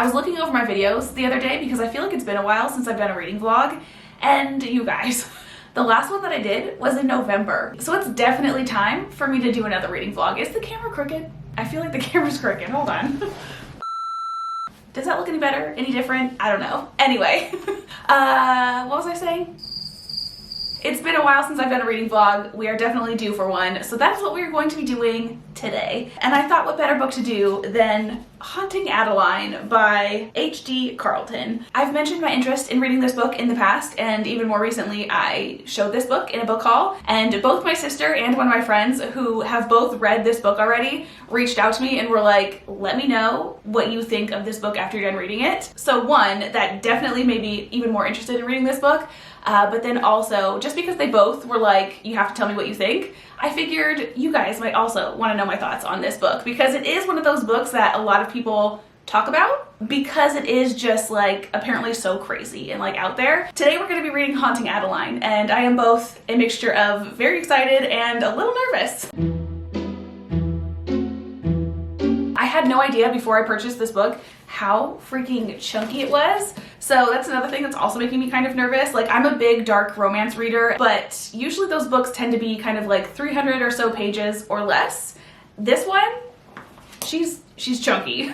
I was looking over my videos the other day because I feel like it's been a while since I've done a reading vlog, and you guys, the last one that I did was in November. So it's definitely time for me to do another reading vlog. Is the camera crooked? I feel like the camera's crooked. Hold on. Does that look any better? Any different? I don't know. Anyway, what was I saying? It's been a while since I've done a reading vlog. We are definitely due for one, so that's what we're going to be doing today. And I thought what better book to do than Haunting Adeline by H.D. Carlton. I've mentioned my interest in reading this book in the past, and even more recently I showed this book in a book haul, and both my sister and one of my friends who have both read this book already reached out to me and were like, let me know what you think of this book after you're done reading it. So one, that definitely made me even more interested in reading this book. But then also, just because they both were like, you have to tell me what you think, I figured you guys might also want to know my thoughts on this book, because it is one of those books that a lot of people talk about because it is just like apparently so crazy and like out there. Today we're going to be reading Haunting Adeline, and I am both a mixture of very excited and a little nervous. I had no idea before I purchased this book how freaking chunky it was. So that's another thing that's also making me kind of nervous. Like, I'm a big dark romance reader, but usually those books tend to be kind of like 300 or so pages or less. This one, she's chunky.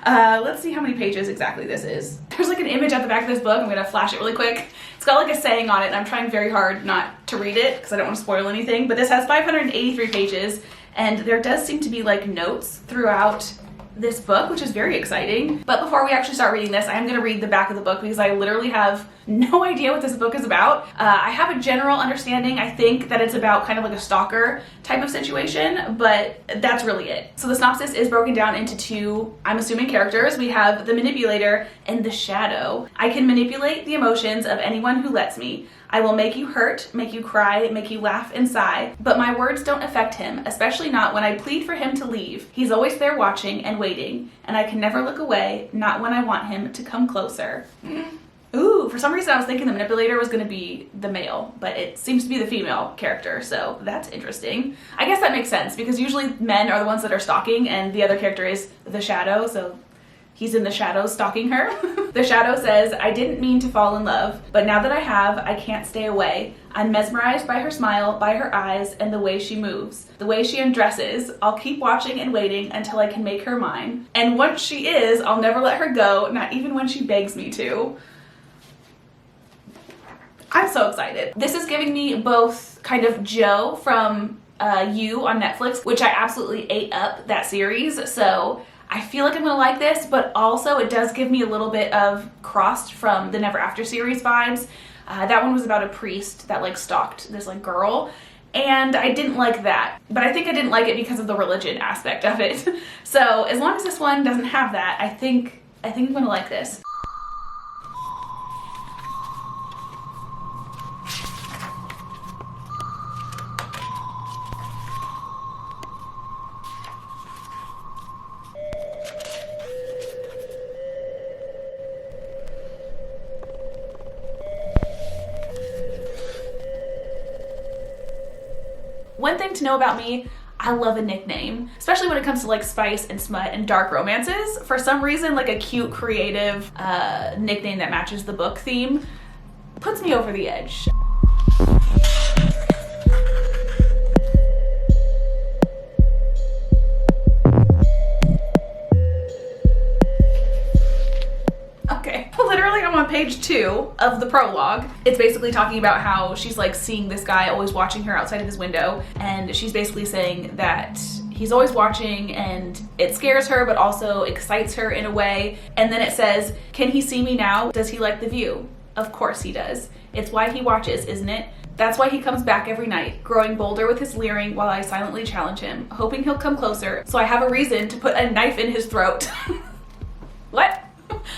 Let's see how many pages exactly this is. There's like an image at the back of this book. I'm gonna flash it really quick. It's got like a saying on it, and I'm trying very hard not to read it because I don't want to spoil anything, but this has 583 pages, and there does seem to be like notes throughout this book, which is very exciting. But before we actually start reading this, I am going to read the back of the book because I literally have no idea what this book is about. I have a general understanding. I think that it's about kind of like a stalker type of situation, but that's really it. So the synopsis is broken down into two, I'm assuming, characters. We have the manipulator and the shadow. I can manipulate the emotions of anyone who lets me. I will make you hurt, make you cry, make you laugh and sigh, but my words don't affect him, especially not when I plead for him to leave. He's always there watching and waiting, and I can never look away, not when I want him to come closer. Ooh, for some reason I was thinking the manipulator was going to be the male, but it seems to be the female character, so that's interesting. I guess that makes sense, because usually men are the ones that are stalking, and the other character is the shadow, so he's in the shadows stalking her. The shadow says, I didn't mean to fall in love, but now that I have, I can't stay away. I'm mesmerized by her smile, by her eyes, and the way she moves, the way she undresses. I'll keep watching and waiting until I can make her mine. And once she is, I'll never let her go, not even when she begs me to. I'm so excited. This is giving me both kind of Joe from You on Netflix, which I absolutely ate up that series, so I feel like I'm gonna like this, but also it does give me a little bit of Crossed from the Never After series vibes. That one was about a priest that like stalked this like girl, and I didn't like that, but I think I didn't like it because of the religion aspect of it. So as long as this one doesn't have that, I think I'm gonna like this. One thing to know about me, I love a nickname, especially when it comes to like spice and smut and dark romances. For some reason, like a cute, creative nickname that matches the book theme puts me over the edge. Okay, literally I'm on page 2 of the prologue. It's basically talking about how she's like seeing this guy always watching her outside of his window, and she's basically saying that he's always watching and it scares her but also excites her in a way. And then it says, can he see me now? Does he like the view? Of course he does. It's why he watches, isn't it? That's why he comes back every night, growing bolder with his leering while I silently challenge him, hoping he'll come closer so I have a reason to put a knife in his throat. What?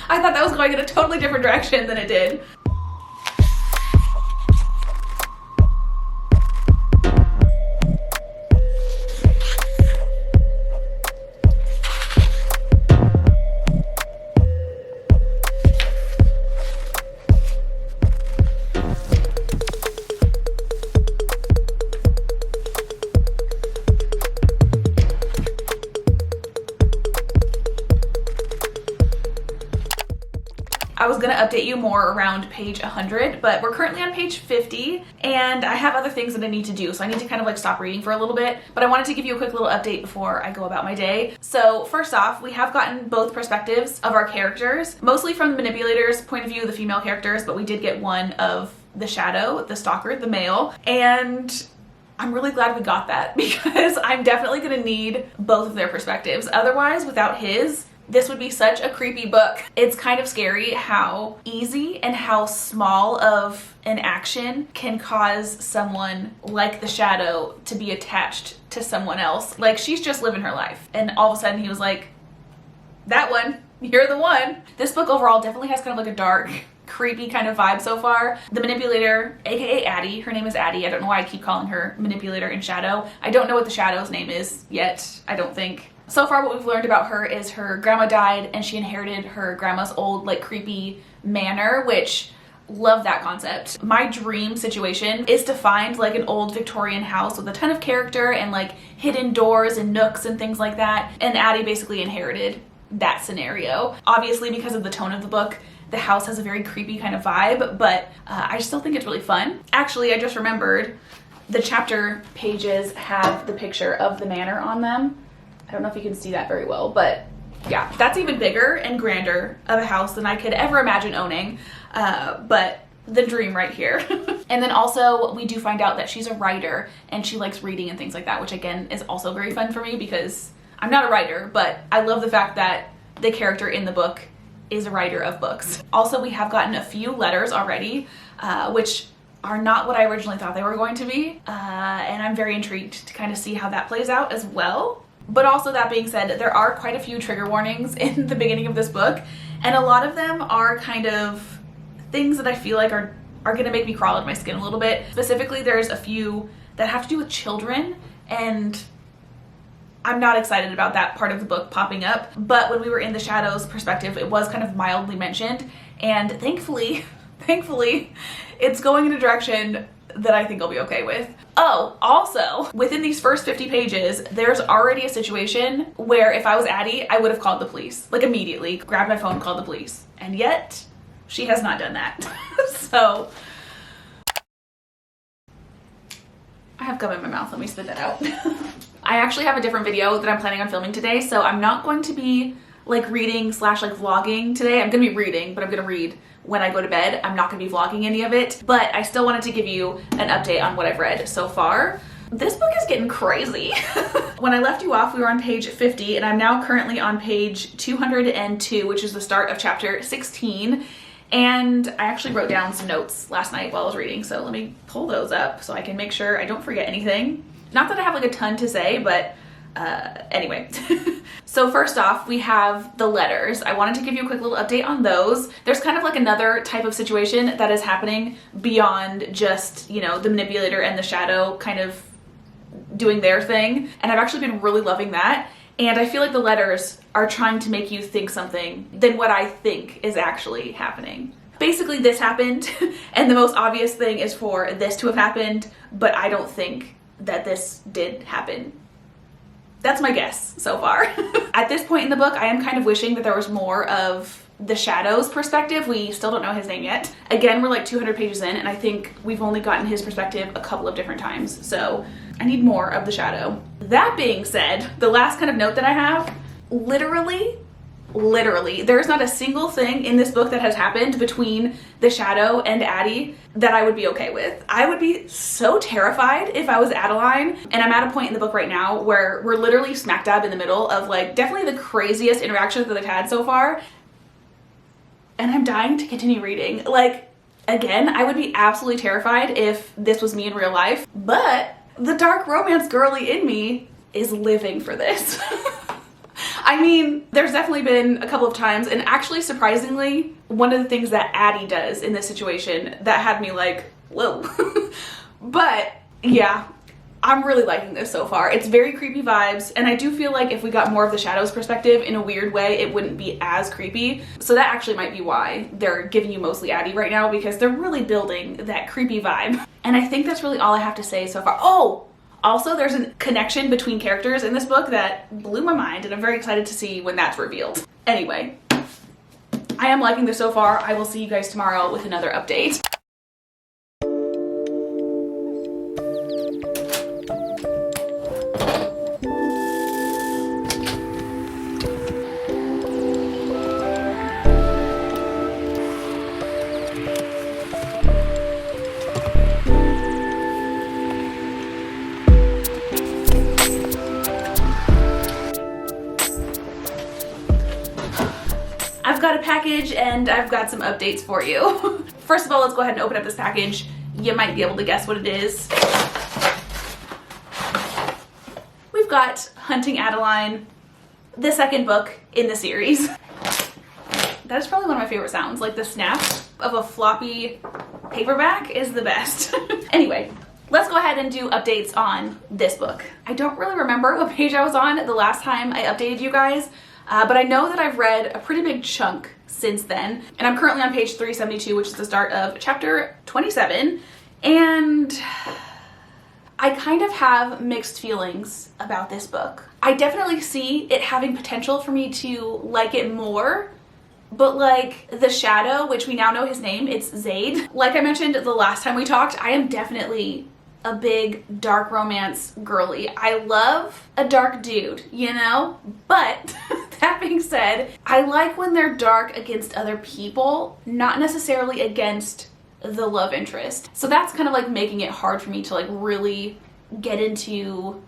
I thought that was going in a totally different direction than it did. I was gonna update you more around page 100, but we're currently on page 50 and I have other things that I need to do. So I need to kind of like stop reading for a little bit, but I wanted to give you a quick little update before I go about my day. So first off, we have gotten both perspectives of our characters, mostly from the manipulator's point of view, the female characters, but we did get one of the shadow, the stalker, the male, and I'm really glad we got that because I'm definitely gonna need both of their perspectives. Otherwise, without his, this would be such a creepy book. It's kind of scary how easy and how small of an action can cause someone like the shadow to be attached to someone else. Like, she's just living her life. And all of a sudden he was like, that one, you're the one. This book overall definitely has kind of like a dark, creepy kind of vibe so far. The manipulator, aka Addie, her name is Addie. I don't know why I keep calling her manipulator in shadow. I don't know what the shadow's name is yet, I don't think. So far what we've learned about her is her grandma died and she inherited her grandma's old like creepy manor, which love that concept. My dream situation is to find like an old Victorian house with a ton of character and like hidden doors and nooks and things like that. And Addie basically inherited that scenario. Obviously because of the tone of the book, the house has a very creepy kind of vibe, but I still think it's really fun. Actually, I just remembered the chapter pages have the picture of the manor on them. I don't know if you can see that very well, but yeah, that's even bigger and grander of a house than I could ever imagine owning, but the dream right here. And then also we do find out that she's a writer and she likes reading and things like that, which again is also very fun for me because I'm not a writer, but I love the fact that the character in the book is a writer of books. Also, we have gotten a few letters already, which are not what I originally thought they were going to be, and I'm very intrigued to kind of see how that plays out as well. But also, that being said, there are quite a few trigger warnings in the beginning of this book, and a lot of them are kind of things that I feel like are gonna make me crawl out of my skin a little bit. Specifically, there's a few that have to do with children, and I'm not excited about that part of the book popping up. But when we were in the shadow's perspective, it was kind of mildly mentioned, and thankfully, it's going in a direction that I think I'll be okay with. Oh, also, within these first 50 pages, there's already a situation where if I was Addie, I would have called the police. Like immediately, grabbed my phone, called the police. And yet, she has not done that. So, I have gum in my mouth, let me spit that out. I actually have a different video that I'm planning on filming today, so I'm not going to be like reading / like vlogging today. I'm gonna be reading, but I'm gonna read when I go to bed. I'm not gonna be vlogging any of it, but I still wanted to give you an update on what I've read so far. This book is getting crazy. When I left you off, we were on page 50, and I'm now currently on page 202, which is the start of chapter 16. And I actually wrote down some notes last night while I was reading, so let me pull those up so I can make sure I don't forget anything. Not that I have like a ton to say, but anyway. So first off, we have the letters. I wanted to give you a quick little update on those. There's kind of like another type of situation that is happening beyond just, you know, the manipulator and the shadow kind of doing their thing. And I've actually been really loving that. And I feel like the letters are trying to make you think something than what I think is actually happening. Basically, this happened, and the most obvious thing is for this to have happened, but I don't think that this did happen. That's my guess so far. At this point in the book, I am kind of wishing that there was more of the shadow's perspective. We still don't know his name yet. Again, we're like 200 pages in, and I think we've only gotten his perspective a couple of different times, so I need more of the shadow. That being said, the last kind of note that I have, literally, there's not a single thing in this book that has happened between the shadow and Addie that I would be okay with. I would be so terrified if I was Adeline, and I'm at a point in the book right now where we're literally smack dab in the middle of like definitely the craziest interactions that I've had so far, and I'm dying to continue reading. Like, again, I would be absolutely terrified if this was me in real life, but the dark romance girly in me is living for this. I mean, there's definitely been a couple of times, and actually surprisingly, one of the things that Addie does in this situation that had me like, whoa. But yeah, I'm really liking this so far. It's very creepy vibes, and I do feel like if we got more of the shadow's perspective in a weird way, it wouldn't be as creepy. So that actually might be why they're giving you mostly Addie right now, because they're really building that creepy vibe. And I think that's really all I have to say so far. Oh! Also, there's a connection between characters in this book that blew my mind, and I'm very excited to see when that's revealed. Anyway, I am liking this so far. I will see you guys tomorrow with another update. I've got a package and I've got some updates for you. First of all, let's go ahead and open up this package. You might be able to guess what it is. We've got Haunting Adeline, the second book in the series. That is probably one of my favorite sounds. Like the snap of a floppy paperback is the best. Anyway, let's go ahead and do updates on this book. I don't really remember what page I was on the last time I updated you guys. But I know that I've read a pretty big chunk since then, and I'm currently on page 372, which is the start of chapter 27, and I kind of have mixed feelings about this book. I definitely see it having potential for me to like it more, but like the Shadow, which we now know his name, it's Zaid. Like I mentioned the last time we talked, I am definitely a big dark romance girly. I love a dark dude, you know? But that being said, I like when they're dark against other people, not necessarily against the love interest. So that's kind of like making it hard for me to like really get into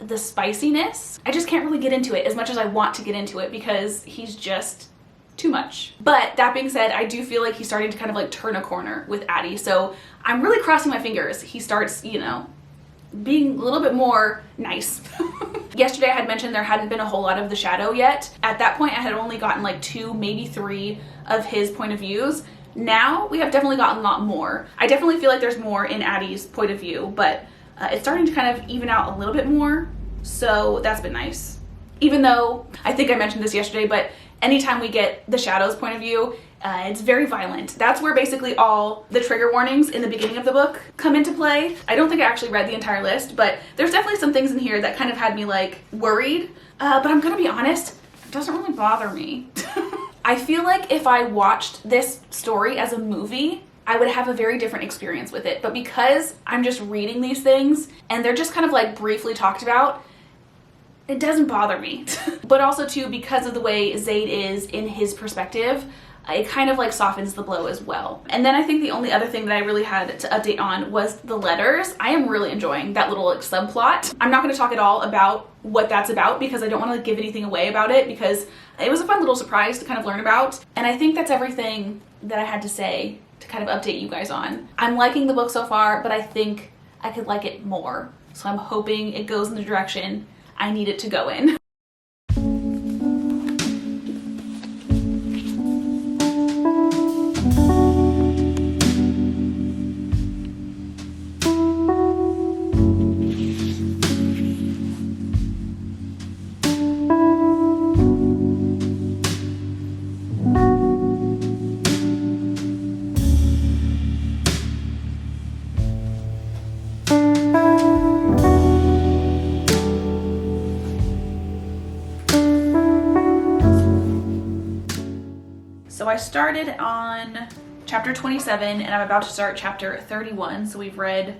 the spiciness. I just can't really get into it as much as I want to get into it because he's just too much. But that being said, I do feel like he's starting to kind of like turn a corner with Addie. So I'm really crossing my fingers. He starts, you know, being a little bit more nice. Yesterday I had mentioned there hadn't been a whole lot of the Shadow yet. At that point I had only gotten like 2, maybe 3 of his point of views. Now we have definitely gotten a lot more. I definitely feel like there's more in Addie's point of view, but it's starting to kind of even out a little bit more. So that's been nice. Even though, I think I mentioned this yesterday, but anytime we get the Shadow's point of view, it's very violent. That's where basically all the trigger warnings in the beginning of the book come into play. I don't think I actually read the entire list, but there's definitely some things in here that kind of had me like worried. But I'm gonna be honest, it doesn't really bother me. I feel like if I watched this story as a movie, I would have a very different experience with it. But because I'm just reading these things and they're just kind of like briefly talked about, it doesn't bother me. But also too, because of the way Zaid is in his perspective, it kind of like softens the blow as well. And then I think the only other thing that I really had to update on was the letters. I am really enjoying that little like subplot. I'm not going to talk at all about what that's about because I don't want to give anything away about it, because it was a fun little surprise to kind of learn about. And I think that's everything that I had to say to kind of update you guys on. I'm liking the book so far, but I think I could like it more. So I'm hoping it goes in the direction I need it to go in. So I started on chapter 27 and I'm about to start chapter 31. So we've read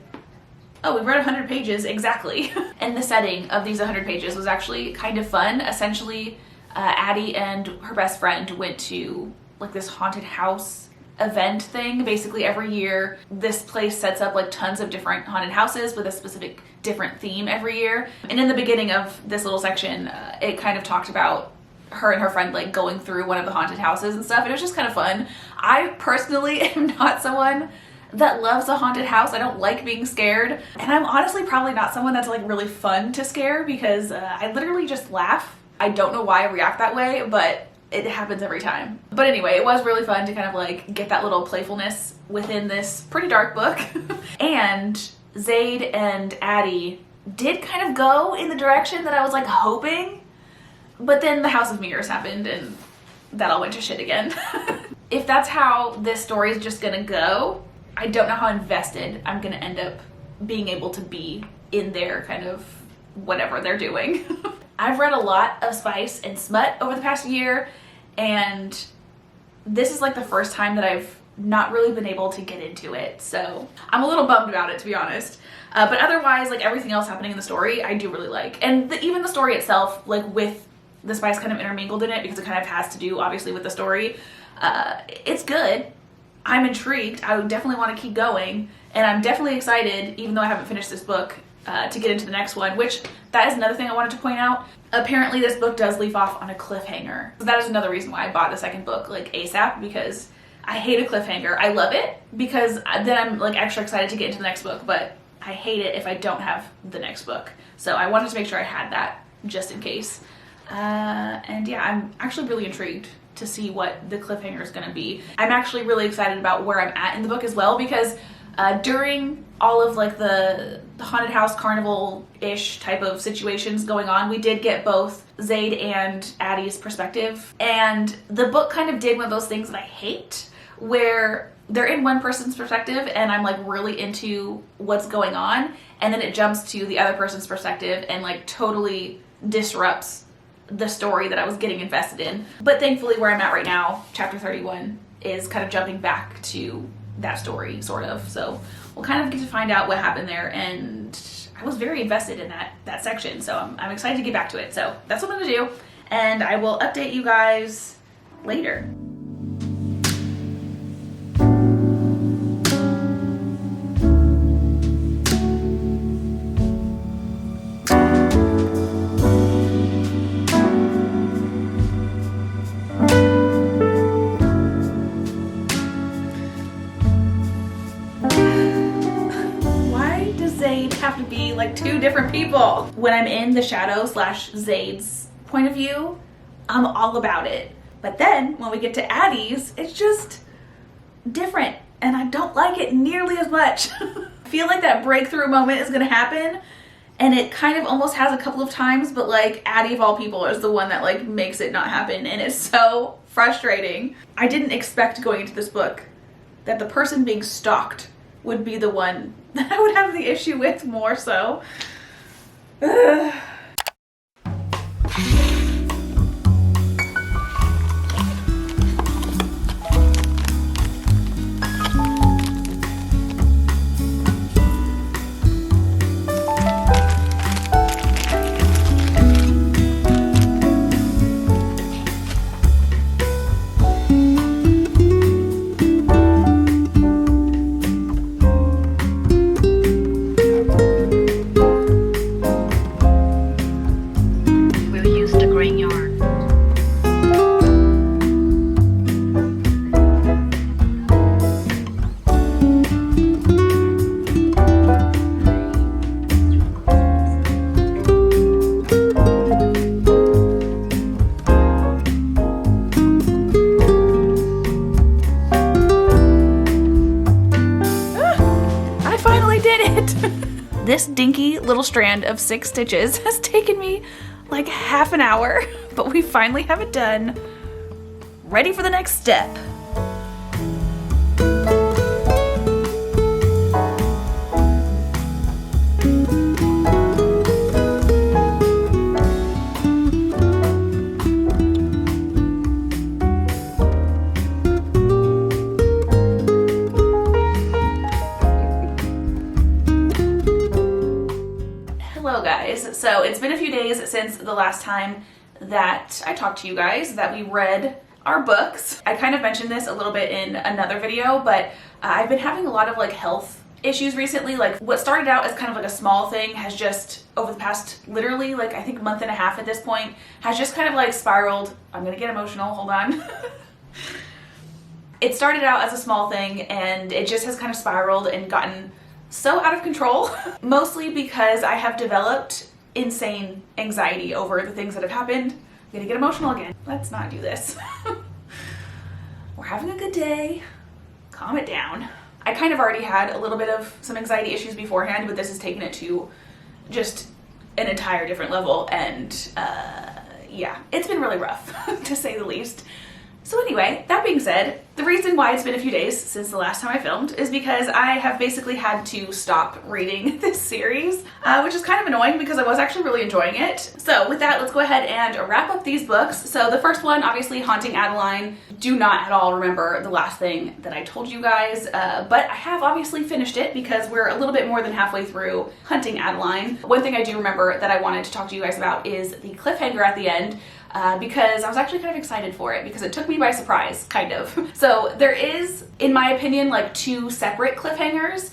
100 pages exactly. And the setting of these 100 pages was actually kind of fun. Essentially, Addie and her best friend went to like this haunted house event thing. Basically every year this place sets up like tons of different haunted houses with a specific different theme every year. And in the beginning of this little section, it kind of talked about her and her friend like going through one of the haunted houses and stuff. It was just kind of fun. I personally am not someone that loves a haunted house. I don't like being scared. And I'm honestly probably not someone that's like really fun to scare because I literally just laugh. I don't know why I react that way, but it happens every time. But anyway, it was really fun to kind of like get that little playfulness within this pretty dark book. And Zaid and Addie did kind of go in the direction that I was like hoping. But then the House of Mirrors happened and that all went to shit again. If that's how this story is just gonna go, I don't know how invested I'm gonna end up being able to be in their kind of whatever they're doing. I've read a lot of spice and smut over the past year, and this is like the first time that I've not really been able to get into it, so I'm a little bummed about it, to be honest. But otherwise, like everything else happening in the story, I do really like. And even the story itself, like with the spice kind of intermingled in it, because it kind of has to do, obviously, with the story. It's good. I'm intrigued. I would definitely want to keep going. And I'm definitely excited, even though I haven't finished this book, to get into the next one, which that is another thing I wanted to point out. Apparently, this book does leave off on a cliffhanger. So that is another reason why I bought the second book, like ASAP, because I hate a cliffhanger. I love it because then I'm like extra excited to get into the next book, but I hate it if I don't have the next book. So I wanted to make sure I had that just in case. And yeah, I'm actually really intrigued to see what the cliffhanger is going to be. I'm actually really excited about where I'm at in the book as well, because during all of like the haunted house carnival-ish type of situations going on, we did get both Zaid and Addie's perspective. And the book kind of did one of those things that I hate, where they're in one person's perspective and I'm like really into what's going on, and then it jumps to the other person's perspective and like totally disrupts the story that I was getting invested in. But thankfully where I'm at right now, chapter 31, is kind of jumping back to that story, sort of. So we'll kind of get to find out what happened there, and I was very invested in that section, so I'm excited to get back to it. So that's what I'm gonna do, and I will update you guys later. Have to be like two different people. When I'm in the shadow / Zaid's point of view, I'm all about it. But then when we get to Addie's, it's just different, and I don't like it nearly as much. I feel like that breakthrough moment is gonna happen, and it kind of almost has a couple of times, but like Addie of all people is the one that like makes it not happen, and it's so frustrating. I didn't expect going into this book that the person being stalked would be the one that I would have the issue with more so. Ugh. This dinky little strand of 6 stitches has taken me like half an hour, but we finally have it done. Ready for the next step. So it's been a few days since the last time that I talked to you guys, that we read our books. I kind of mentioned this a little bit in another video, but I've been having a lot of like health issues recently. Like what started out as kind of like a small thing has just over the past literally like I think month and a half at this point has just kind of like spiraled. I'm gonna get emotional, hold on. It started out as a small thing and it just has kind of spiraled and gotten so out of control, mostly because I have developed insane anxiety over the things that have happened. I'm gonna get emotional again. Let's not do this. We're having a good day. Calm it down. I kind of already had a little bit of some anxiety issues beforehand, but this has taken it to just an entire different level, and yeah, it's been really rough to say the least. So anyway, that being said, the reason why it's been a few days since the last time I filmed is because I have basically had to stop reading this series, which is kind of annoying because I was actually really enjoying it. So with that, let's go ahead and wrap up these books. So the first one, obviously Haunting Adeline. Do not at all remember the last thing that I told you guys, but I have obviously finished it because we're a little bit more than halfway through Haunting Adeline. One thing I do remember that I wanted to talk to you guys about is the cliffhanger at the end. Because I was actually kind of excited for it because it took me by surprise, kind of. So there is, in my opinion, like 2 separate cliffhangers.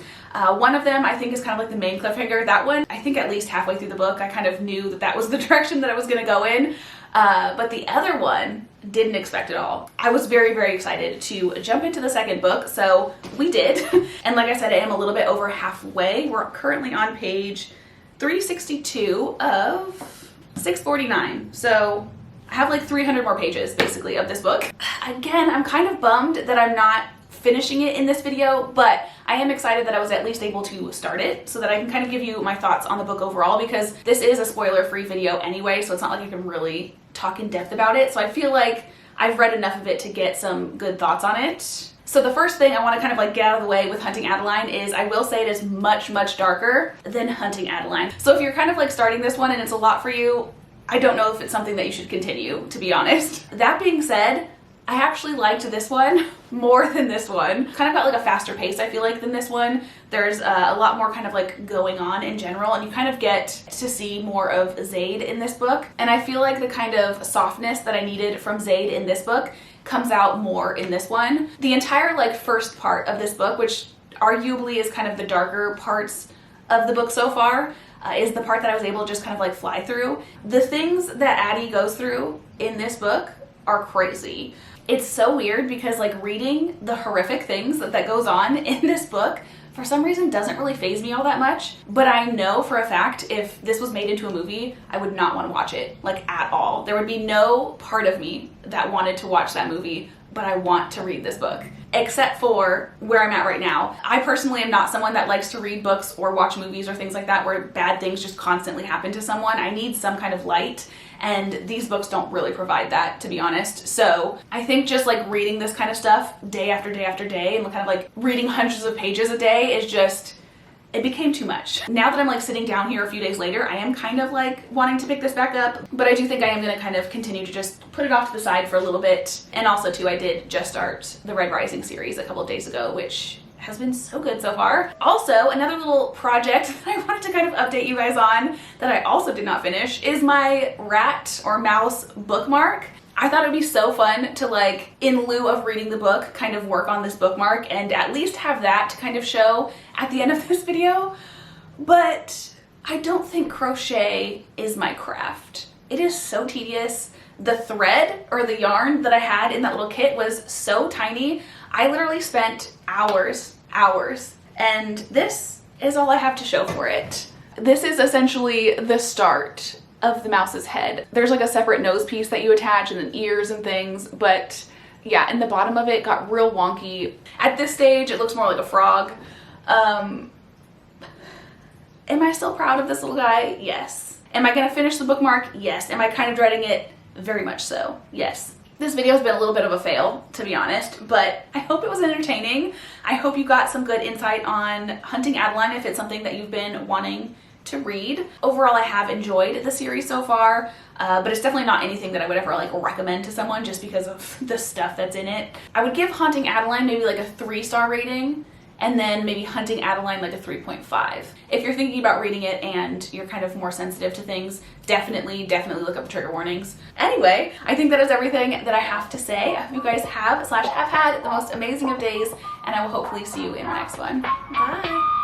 One of them I think is kind of like the main cliffhanger. That one, I think at least halfway through the book, I kind of knew that that was the direction that I was going to go in. But the other one, didn't expect at all. I was very, very excited to jump into the second book, so we did. And like I said, I am a little bit over halfway. We're currently on page 362 of 649. So I have like 300 more pages basically of this book. Again, I'm kind of bummed that I'm not finishing it in this video, but I am excited that I was at least able to start it so that I can kind of give you my thoughts on the book overall, because this is a spoiler-free video anyway, so it's not like I can really talk in depth about it. So I feel like I've read enough of it to get some good thoughts on it. So the first thing I want to kind of like get out of the way with Haunting Adeline is I will say it is much, much darker than Haunting Adeline. So if you're kind of like starting this one and it's a lot for you, I don't know if it's something that you should continue, to be honest. That being said, I actually liked this one more than this one. Kind of got like a faster pace, I feel like, than this one. There's a lot more kind of like going on in general, and you kind of get to see more of Zaid in this book. And I feel like the kind of softness that I needed from Zaid in this book comes out more in this one. The entire like first part of this book, which arguably is kind of the darker parts of the book so far, is the part that I was able to just kind of like fly through. The things that Addie goes through in this book are crazy. It's so weird because like reading the horrific things that goes on in this book for some reason doesn't really faze me all that much. But I know for a fact if this was made into a movie, I would not want to watch it, like at all. There would be no part of me that wanted to watch that movie, but I want to read this book. Except for where I'm at right now. I personally am not someone that likes to read books or watch movies or things like that where bad things just constantly happen to someone. I need some kind of light, and these books don't really provide that, to be honest. So I think just like reading this kind of stuff day after day after day and kind of like reading hundreds of pages a day is just, it became too much. Now that I'm like sitting down here a few days later, I am kind of like wanting to pick this back up, but I do think I am gonna kind of continue to just put it off to the side for a little bit. And also too, I did just start the Red Rising series a couple of days ago, which has been so good so far. Also, another little project that I wanted to kind of update you guys on that I also did not finish is my rat or mouse bookmark. I thought it would be so fun to like, in lieu of reading the book, kind of work on this bookmark and at least have that to kind of show at the end of this video. But I don't think crochet is my craft. It is so tedious. The thread or the yarn that I had in that little kit was so tiny. I literally spent hours, and this is all I have to show for it. This is essentially the start of the mouse's head. There's like a separate nose piece that you attach and then ears and things, but yeah, and the bottom of it got real wonky. At this stage, it looks more like a frog. Am I still proud of this little guy? Yes. Am I gonna finish the bookmark? Yes. Am I kind of dreading it? Very much so. Yes. This video has been a little bit of a fail, to be honest, but I hope it was entertaining. I hope you got some good insight on Haunting Adeline if it's something that you've been wanting to read. Overall, I have enjoyed the series so far, but it's definitely not anything that I would ever like recommend to someone just because of the stuff that's in it. I would give Haunting Adeline maybe like a 3-star rating, and then maybe Haunting Adeline like a 3.5. If you're thinking about reading it and you're kind of more sensitive to things, definitely look up the trigger warnings. Anyway, I think that is everything that I have to say. I hope you guys have had the most amazing of days, and I will hopefully see you in the next one. Bye!